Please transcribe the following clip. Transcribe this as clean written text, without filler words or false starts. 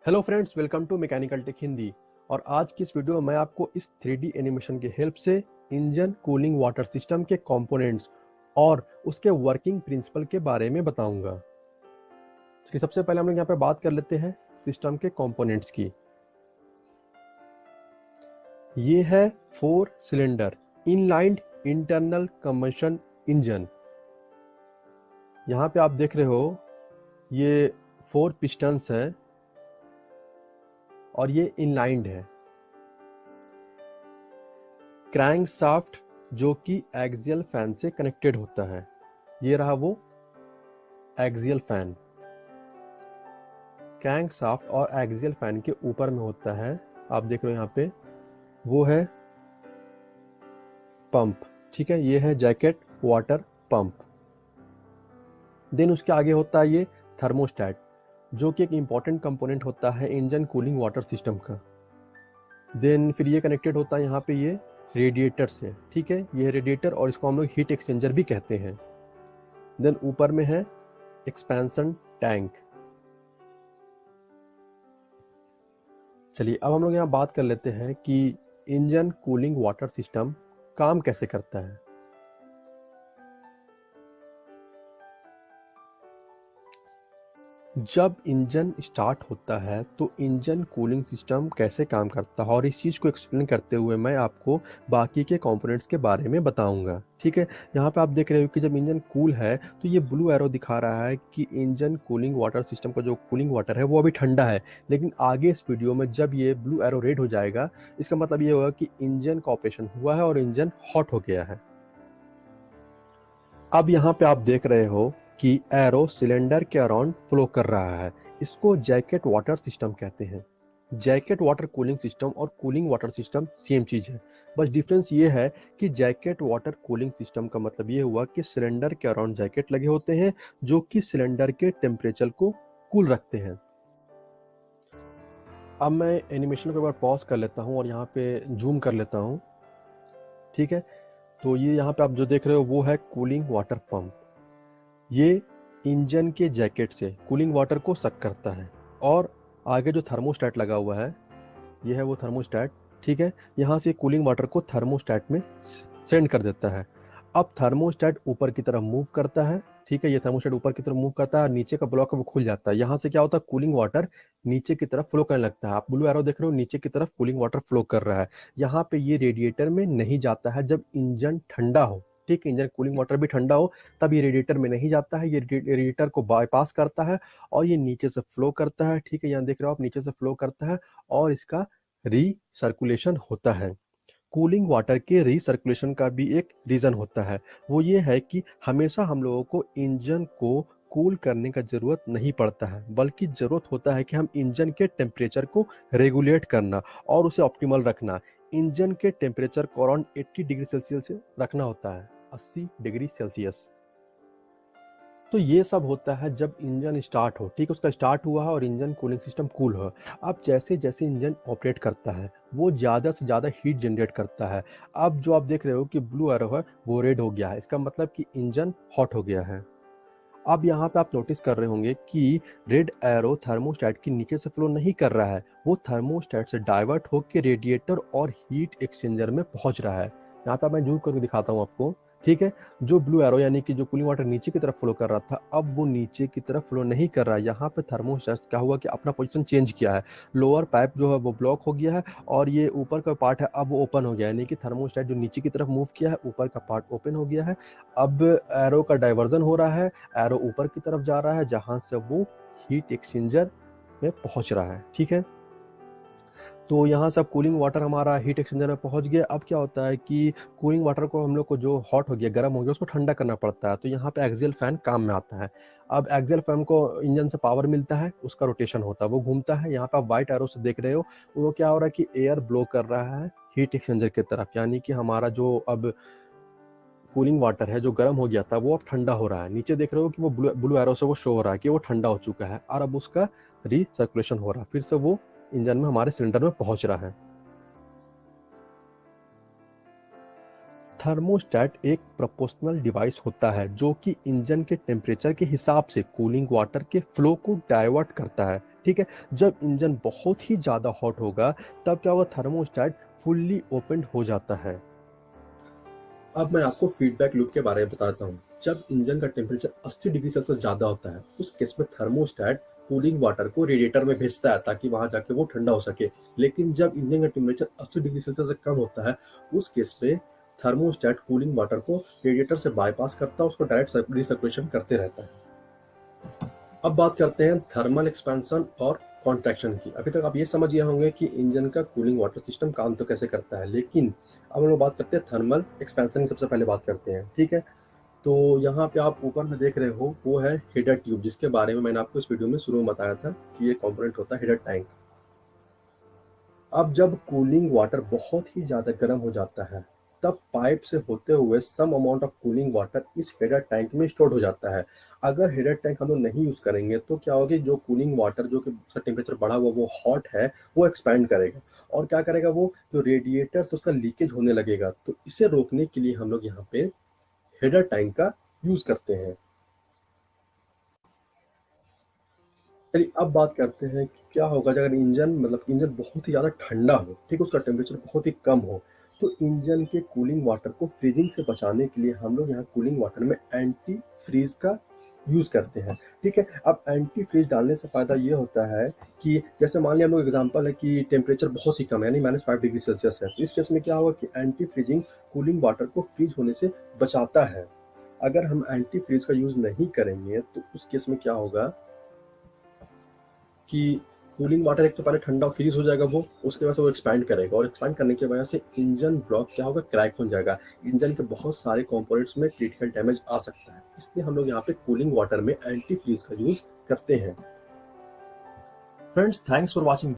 Hello friends, welcome to mechanical tech Hindi. और आज की इस वीडियो में मैं आपको इस 3D एनिमेशन के हेल्प से इंजन कूलिंग वाटर सिस्टम के कंपोनेंट्स और उसके वर्किंग प्रिंसिपल के बारे में बताऊंगा। चलिए सबसे पहले हम लोग यहाँ पे बात कर लेते हैं सिस्टम के कंपोनेंट्स की। ये है 4 cylinder inline internal combustion engine. यहाँ पे आप देख रहे हो ये 4 पिस्टन्स है और ये इनलाइंड है। क्रैंक शाफ्ट जो कि एक्सियल फैन से कनेक्टेड होता है। ये रहा वो एक्सियल फैन। क्रैंक शाफ्ट और एक्सियल फैन के ऊपर में होता है, आप देख रहे हो यहाँ पे, वो है पंप। ठीक है, ये है जैकेट वाटर पंप। देन उसके आगे होता है ये थर्मोस्टेट, जो कि एक इंपॉर्टेंट कंपोनेंट होता है इंजन कूलिंग वाटर सिस्टम का। देन फिर ये कनेक्टेड होता है यहाँ पे ये रेडिएटर से। ठीक है, ये रेडिएटर और इसको हम लोग हीट एक्सचेंजर भी कहते हैं। देन ऊपर में है एक्सपेंशन टैंक। चलिए अब हम लोग यहाँ बात कर लेते हैं कि इंजन कूलिंग वाटर सिस्टम काम कैसे करता है। जब इंजन स्टार्ट होता है तो इंजन कूलिंग सिस्टम कैसे काम करता है, और इस चीज़ को एक्सप्लेन करते हुए मैं आपको बाकी के कंपोनेंट्स के बारे में बताऊंगा। ठीक है, यहाँ पे आप देख रहे हो कि जब इंजन कूल है तो ये ब्लू एरो दिखा रहा है कि इंजन कूलिंग वाटर सिस्टम का जो कूलिंग वाटर है वो अभी ठंडा है। लेकिन आगे इस वीडियो में जब ये ब्लू एरो रेड हो जाएगा, इसका मतलब ये होगा कि इंजन का ऑपरेशन हुआ है और इंजन हॉट हो गया है। अब यहाँ पे आप देख रहे हो कि एरो सिलेंडर के अराउंड फ्लो कर रहा है। इसको जैकेट वाटर सिस्टम कहते हैं। जैकेट वाटर कूलिंग सिस्टम और कूलिंग वाटर सिस्टम सेम चीज है, बस डिफरेंस ये है कि जैकेट वाटर कूलिंग सिस्टम का मतलब ये हुआ कि सिलेंडर के अराउंड जैकेट लगे होते हैं जो कि सिलेंडर के टेम्परेचर को कूल रखते हैं। अब मैं एनिमेशन को एक बार पॉज कर लेता हूँ और यहाँ पे जूम कर लेता हूँ। ठीक है, तो ये यहाँ पे आप जो देख रहे हो वो है कूलिंग वाटर पंप। ये इंजन के जैकेट से कूलिंग वाटर को सक करता है और आगे जो थर्मोस्टेट लगा हुआ है, ये है वो थर्मोस्टेट। ठीक है, यहाँ से कूलिंग वाटर को थर्मोस्टेट में सेंड कर देता है। अब थर्मोस्टेट ऊपर की तरफ मूव करता है। ठीक है, ये थर्मोस्टेट ऊपर की तरफ मूव करता है, नीचे का ब्लॉक है वो खुल जाता है। यहाँ से क्या होता है, कूलिंग वाटर नीचे की तरफ फ्लो करने लगता है। आप ब्लू एरो देख रहे हो, नीचे की तरफ कूलिंग वाटर फ्लो कर रहा है। यहाँ पे ये रेडिएटर में नहीं जाता है जब इंजन ठंडा हो। ठीक है, इंजन कूलिंग वाटर भी ठंडा हो तब ये रेडिएटर में नहीं जाता है, ये रेडिएटर को बाईपास करता है और ये नीचे से फ्लो करता है। ठीक है, यहाँ देख रहे हो आप, नीचे से फ्लो करता है और इसका रीसर्कुलेशन होता है। कूलिंग वाटर के रीसर्कुलेशन का भी एक रीजन होता है, वो ये है कि हमेशा हम लोगों को इंजन को कूल करने का जरूरत नहीं पड़ता है, बल्कि जरूरत होता है कि हम इंजन के टेम्परेचर को रेगुलेट करना और उसे ऑप्टिमल रखना। इंजन के टेम्परेचर को अराउंड 80 डिग्री सेल्सियस से रखना होता है, 80 डिग्री सेल्सियस। तो ये सब होता है जब इंजन स्टार्ट हो। ठीक है, उसका स्टार्ट हुआ है और इंजन कूलिंग सिस्टम कूल हो। अब जैसे जैसे इंजन ऑपरेट करता है वो ज़्यादा से ज़्यादा हीट जनरेट करता है। अब जो आप देख रहे हो कि ब्लू एरो है वो रेड हो गया है, इसका मतलब कि इंजन हॉट हो गया है। अब यहाँ पे आप नोटिस कर रहे होंगे कि रेड एरो थर्मोस्टेट के नीचे से फ्लो नहीं कर रहा है, वो थर्मोस्टेट से डाइवर्ट होकर रेडिएटर और हीट एक्सचेंजर में पहुंच रहा है। यहाँ पे मैं जूम करके दिखाता हूँ आपको। ठीक है, जो ब्लू एरो यानी कि जो कूलिंग वाटर नीचे की तरफ फ्लो कर रहा था, अब वो नीचे की तरफ फ्लो नहीं कर रहा है। यहाँ पे थर्मोस्टेट क्या हुआ कि अपना पोजीशन चेंज किया है। लोअर पाइप जो है वो ब्लॉक हो गया है और ये ऊपर का पार्ट है अब वो ओपन हो गया है, यानी कि थर्मोस्टेट जो नीचे की तरफ मूव किया है ऊपर का पार्ट ओपन हो गया है। अब एरो का डाइवर्जन हो रहा है, एरो ऊपर की तरफ जा रहा है जहां से वो हीट एक्सचेंजर में पहुंच रहा है। ठीक है, तो यहाँ से अब कूलिंग वाटर हमारा हीट एक्सचेंजर में पहुंच गया। अब क्या होता है कि कूलिंग वाटर को हम लोग को जो हॉट हो गया, गर्म हो गया, उसको ठंडा करना पड़ता है। तो यहाँ पे एक्सियल फैन काम में आता है। अब एक्सियल फैन को इंजन से पावर मिलता है, उसका रोटेशन होता है, वो घूमता है। यहाँ पे आप व्हाइट एरो से देख रहे हो, वो क्या हो रहा है कि एयर ब्लो कर रहा है हीट एक्सचेंजर की तरफ, यानी कि हमारा जो अब कूलिंग वाटर है जो गर्म हो गया था वो अब ठंडा हो रहा है। नीचे देख रहे हो कि वो ब्लू एरो से वो शो हो रहा है कि वो ठंडा हो चुका है और अब उसका रीसर्कुलेशन हो रहा है, फिर से वो इंजन में हमारे सिलेंडर में पहुंच रहा है। थर्मोस्टेट एक प्रोपोर्शनल डिवाइस होता है जो कि इंजन के टेम्परेचर के हिसाब से कूलिंग वाटर के फ्लो को डाइवर्ट करता है। ठीक है, जब इंजन बहुत ही ज़्यादा हॉट होगा तब क्या होगा, थर्मोस्टेट फुल्ली ओपन हो जाता है। अब मैं आपको फीडबैक लूप के बारे में बताता हूँ। जब इंजन का टेम्परेचर 80 डिग्री सेल्सियस ज़्यादा होता है उस केस में थर्मोस्टेट कूलिंग वाटर को रेडिएटर में भेजता है ताकि वहां जाके वो ठंडा हो सके। लेकिन जब इंजन का टेम्परेचर 80 डिग्री सेल्सियस से कम होता है उस केस में थर्मोस्टेट कूलिंग वाटर को रेडिएटर से बाईपास करता है, उसको डायरेक्ट रिसर्कुलेशन करते रहता है। अब बात करते हैं थर्मल एक्सपेंशन और कॉन्ट्रैक्शन की। अभी तक आप ये समझ गए होंगे कि इंजन का कूलिंग वाटर सिस्टम काम तो कैसे करता है, लेकिन अब हम लोग बात करते हैं थर्मल एक्सपेंशन की। सबसे पहले बात करते हैं, ठीक है। तो यहाँ पे आप ऊपर में देख रहे हो वो है हीटर ट्यूब, जिसके बारे में मैंने आपको इस वीडियो में शुरू में बताया था कि ये कंपोनेंट होता है हीटर टैंक। अब जब कूलिंग वाटर बहुत ही ज़्यादा गर्म हो जाता है तब पाइप से होते हुए some amount of cooling water इस हीटर टैंक में स्टोर हो जाता है। अगर हीटर टैंक हम लोग नहीं यूज़ करेंगे तो क्या होगा कि जो कूलिंग वाटर जो कि उसका टेम्परेचर बढ़ा हुआ वो हॉट है वो एक्सपैंड करेगा और क्या करेगा, वो जो रेडिएटर से उसका लीकेज होने लगेगा। तो इसे रोकने के लिए हम लोग यहाँ पे हीटर टैंक का यूज़ करते हैं। चलिए अब बात करते हैं कि क्या होगा अगर इंजन बहुत ही ज़्यादा ठंडा हो, ठीक है, उसका टेम्परेचर बहुत ही कम हो। तो इंजन के कूलिंग वाटर को फ्रीजिंग से बचाने के लिए हम लोग यहाँ कूलिंग वाटर में एंटी फ्रीज का यूज़ करते हैं। ठीक है, अब एंटी फ्रीज डालने से फ़ायदा ये होता है कि जैसे मान लिया हम लोग एग्जांपल है कि टेम्परेचर बहुत ही कम है, यानी -5 डिग्री सेल्सियस है, तो इस केस में क्या होगा कि एंटी फ्रीजिंग कूलिंग वाटर को फ्रीज होने से बचाता है। अगर हम एंटी फ्रीज का यूज़ नहीं करेंगे तो उस केस में क्या होगा कि कूलिंग वाटर एक तो पहले ठंडा फ्रीज हो जाएगा, वो उसके बाद से वो एक्सपैंड करेगा और एक्सपैंड करने की वजह से इंजन ब्लॉक क्या होगा, क्रैक हो जाएगा। इंजन के बहुत सारे कंपोनेंट्स में क्रिटिकल डैमेज आ सकता है, इसलिए हम लोग यहाँ पे कूलिंग वाटर में एंटी फ्रीज का यूज करते हैं। Friends, thanks for watching.